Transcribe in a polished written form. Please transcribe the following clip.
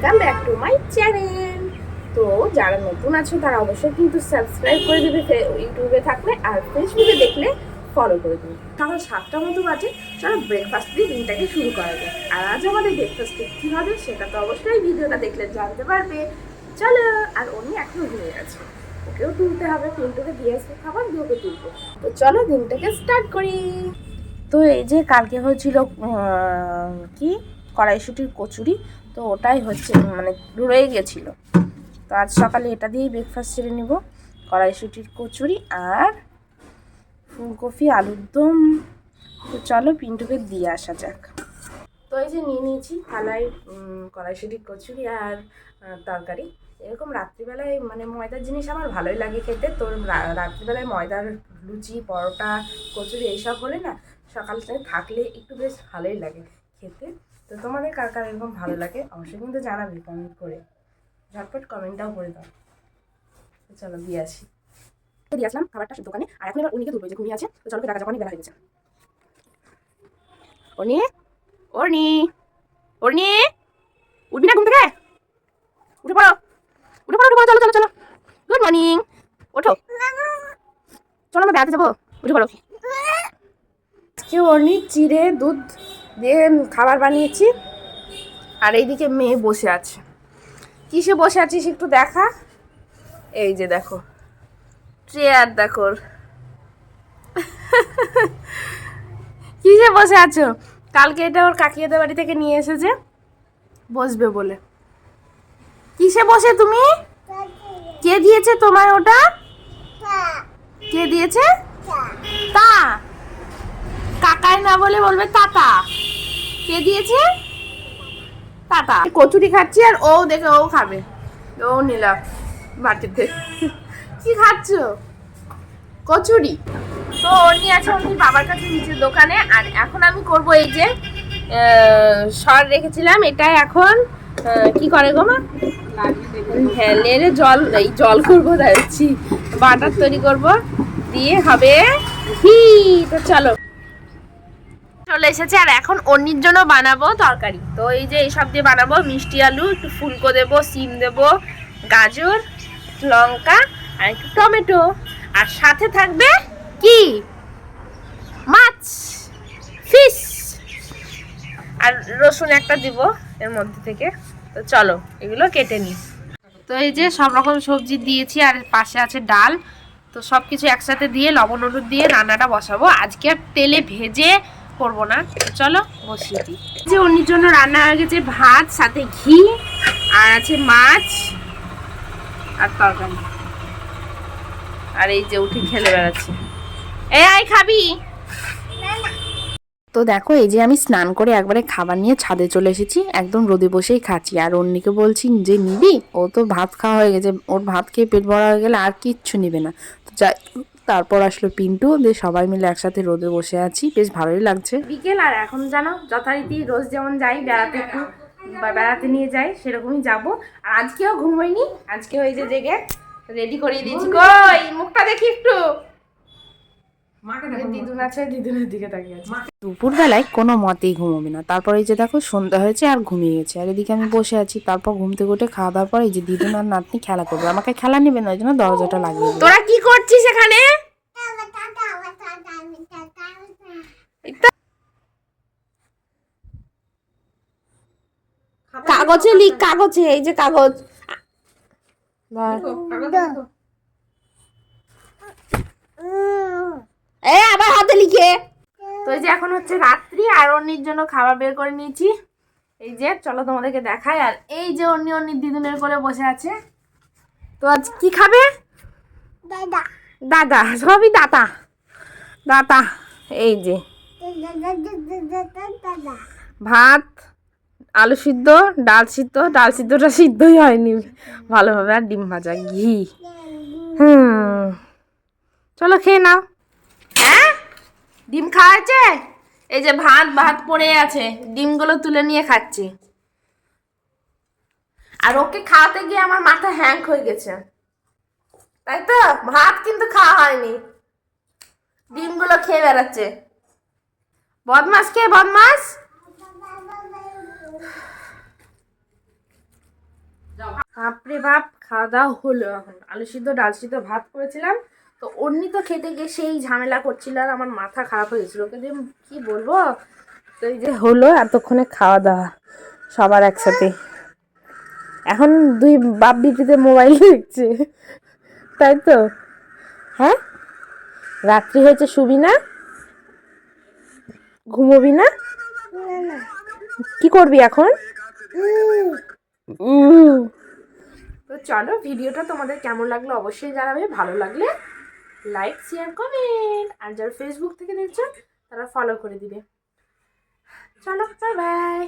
Welcome back to my channel. তো যারা নতুন আছো তারা অবশ্যই কিন্তু সাবস্ক্রাইব করে দেবে ইউটিউবে থাকলে, আর ফেসবুকে দেখলে ফলো করে দেবে। সকাল 7টার মতো বাজে, চলো ব্রেকফাস্ট দিয়ে দিনটাকে শুরু করা যায়। আর আজ আমাদের ব্রেকফাস্টে কী হবে সেটা তো অবশ্যই ভিডিওটা দেখলে জানতে পারবে। চলো। আর উনি এখনো ঘুমিয়ে গেছে, ওকেও তুলতে হবে, পিন্টুকে দিয়ে আসবে খাবার, দিয়ে ওকে তুলবো। তো চলো দিনটাকে স্টার্ট করি। তো এই যে কালকে হয়েছিল কি কড়াইশুঁটির কচুরি, তো ওটাই হচ্ছে মানে রয়ে গেছিলো। তো আজ সকালে এটা দিয়েই ব্রেকফাস্ট সেরে নেব, কড়াইশুঁটির কচুরি আর ফুলকপি আলুর দম। তো চলো পিন্টুকে দিয়ে আসা যাক। তো এই যে নিয়ে নিয়েছি থালায় কড়াইশুঁটির কচুরি আর তরকারি। এরকম রাত্রিবেলায় মানে ময়দার জিনিস আমার ভালোই লাগে খেতে। তো রাত্রিবেলায় ময়দার লুচি, পরোটা, কচুরি এইসব হলে না সকালটায় থাকলে একটু বেশ ভালোই লাগে খেতে। তো তোমাদের কার কার এরকম ভালো লাগে অবশ্যই কিন্তু জানাবে কমেন্ট করে, ঝটপট কমেন্টটাও করে দাও। চলো দিয়ে আসি। দিয়ে আসলাম খাবারটা দোকানে, আর এখন এবার উনিকে তুলবো, যে ঘুমিয়ে আছে। তো চলো টাকা যখনই বেলা হয়ে গেছে। অর্নি, অর্নি, অর্নি, উঠবি না ঘুম থেকে? উঠে পড়ো, উঠে পড়ো, উঠে পড়ো, চলো চলো চলো। গুড মর্নিং, ওঠো, চলো আমরা বেড়াতে যাবো, উঠে পড়ো। আজকে অর্নি চিড়ে দুধ দিয়ে খাবার বানিয়েছি, আর এইদিকে মেয়ে বসে আছে। কিসে বসে আছিস একটু দেখা। এই যে দেখো চেয়ার, দেখো কিসে বসে আছো। কালকে এটা ওর কাকিয়াদের বাড়ি থেকে নিয়ে এসেছে বসবে বলে। কিসে বসে তুমি? কে দিয়েছে তোমায় ওটা? কে দিয়েছে? তা কাকায় না বলে বলবে তাতা। কে দিয়েছে? তাতা। কচুরি খাচ্ছি আর ও দেখে ও খাবে, ও নিলাম বাটিতে। কি খাচ্ছ? কচুরি। তো উনি আছে উনি বাবার কাছে নিচের দোকানে, আর এখন আমি করব এই যে সর রেখেছিলাম, এটা এখন কি করে গো মা? হ্যাঁ নেড়ে জল, এই জল করবো, যাচ্ছি বাটার তৈরি করব, দিয়ে হবে ঘি। তো চলো চলে এসেছে, আর এখন অন্যের জন্য বানাবো তরকারি। তো এই যে এইসব দিয়ে বানাবো, মিষ্টি আলু, একটু ফুলকো দেবো, সিম দেবো, গাজর, লঙ্কা আর একটু টমেটো, আর সাথে থাকবে কি মাছ, ফিশ, আর রসুন একটা দিব এর মধ্যে থেকে। তো চলো এগুলো কেটে নিই। তো এই যে সব রকম সবজি দিয়েছি, আর পাশে আছে ডাল। তো সব কিছু একসাথে দিয়ে লবণ হলুদ দিয়ে রান্নাটা বসাবো। আজকে আর তেলে ভেজে করবো না, চলো বসিয়ে দিই। যে অন্যের জন্য রান্না হয়ে গেছে, ভাত সাথে ঘি, আর আছে মাছ আর তরকারি। আর এই যে উঠে খেলে বেড়াচ্ছে। এই আয় খাবি? তো দেখো এই যে আমি স্নান করে একবারে খাবার নিয়ে ছাদে চলে এসেছি, একদম রোদে বসেই খাচ্ছি। আর অন্যকে বলছি যে নিবি, ও তো ভাত খাওয়া হয়ে গেছে, ওর ভাত খেয়ে পেট ভরা হয়ে গেলে আর কিচ্ছু নিবে না। তো যাই, তারপর আসলো পিন্টু, দিয়ে সবাই মিলে একসাথে রোদে বসে আছি, বেশ ভালোই লাগছে। বিকেল, আর এখন জানো যথারীতি রোজ যেমন যাই বেড়াতে, একটু বেড়াতে নিয়ে যাই, সেরকমই যাব। আর আজকেও ঘুমোইনি, আজকেও এই যে জেগে রেডি করিয়ে দিয়েছি। কই মুখটা দেখি একটু। দিদুন আছে, দিদুনের দিকে তাকিয়ে আছে। দুপুর বেলায় কোনো মতেই ঘুমোবে না, তারপর এই যে দেখো সন্ধ্যা হয়েছে আর ঘুমিয়ে গেছে। আর এদিকে আমি বসে আছি, তারপর ঘুম থেকে উঠে খাওয়া দাওয়ার পর এই যে দিদুন আর নাতনি খেলা করবে, আমাকে খেলা নেবে না, ওই জন্য দরজাটা লাগিয়ে দিল। তোরা কি করছিস এখানে? কাগজে লিখ, কাগজে, এই যে কাগজ। আবার হাতে লিখে। তো এই যে এখন হচ্ছে রাত্রি, আর অন্যের জন্য খাবার বের করে নিয়েছি। এই যে চলো তোমাদেরকে দেখাই। আর এই যে অন্যের দিদুনের করে বসে আছে। তো আজ কি খাবে? দাদা, দাদা, সবই দাদা দাদা। এই যে ভাত, আলু সিদ্ধ, ডাল সিদ্ধ, ডাল সিদ্ধটা সিদ্ধই হয়নি ভালোভাবে, আর ডিম ভাজা, ঘি। চলো খেয়ে নাও। হ্যাঁ ডিম খাওয়া হয়েছে? এই যে ভাত ভাত পড়ে আছে, ডিমগুলো তুলে নিয়ে খাচ্ছি। আর ওকে খাওয়াতে গিয়ে আমার মাথা হ্যাং হয়ে গেছে, তাই তো ভাত কিন্তু খাওয়া হয়নি, ডিমগুলো খেয়ে বেড়াচ্ছে। বদমাস কে বদমাস? বাপরে বাপ, খাওয়া দাওয়া হলো। এখন আলু সিদ্ধ ডাল সিদ্ধ ভাত করেছিলাম, তো অন্যি তো খেতে গিয়ে সেই ঝামেলা করছিল আর আমার মাথা খারাপ হয়ে গেছিলো, ওকে দিয়ে কী বলবো। তো এই যে হলো এতক্ষণে খাওয়া দাওয়া সবার একসাথে। এখন দুই বাপ বিটিতে মোবাইল দেখছে, তাই তো? হ্যাঁ, রাত্রি হয়েছে, শুবি না? ঘুমোবি না? কি করবি এখন? তো চলো, ভিডিওটা তোমাদের কেমন লাগলো অবশ্যই জানাবে। ভালো লাগলে লাইক শেয়ার কমেন্ট, আর যারা ফেসবুক থেকে দেখছো তারা ফলো করে দিবে। চলো, বাই বাই।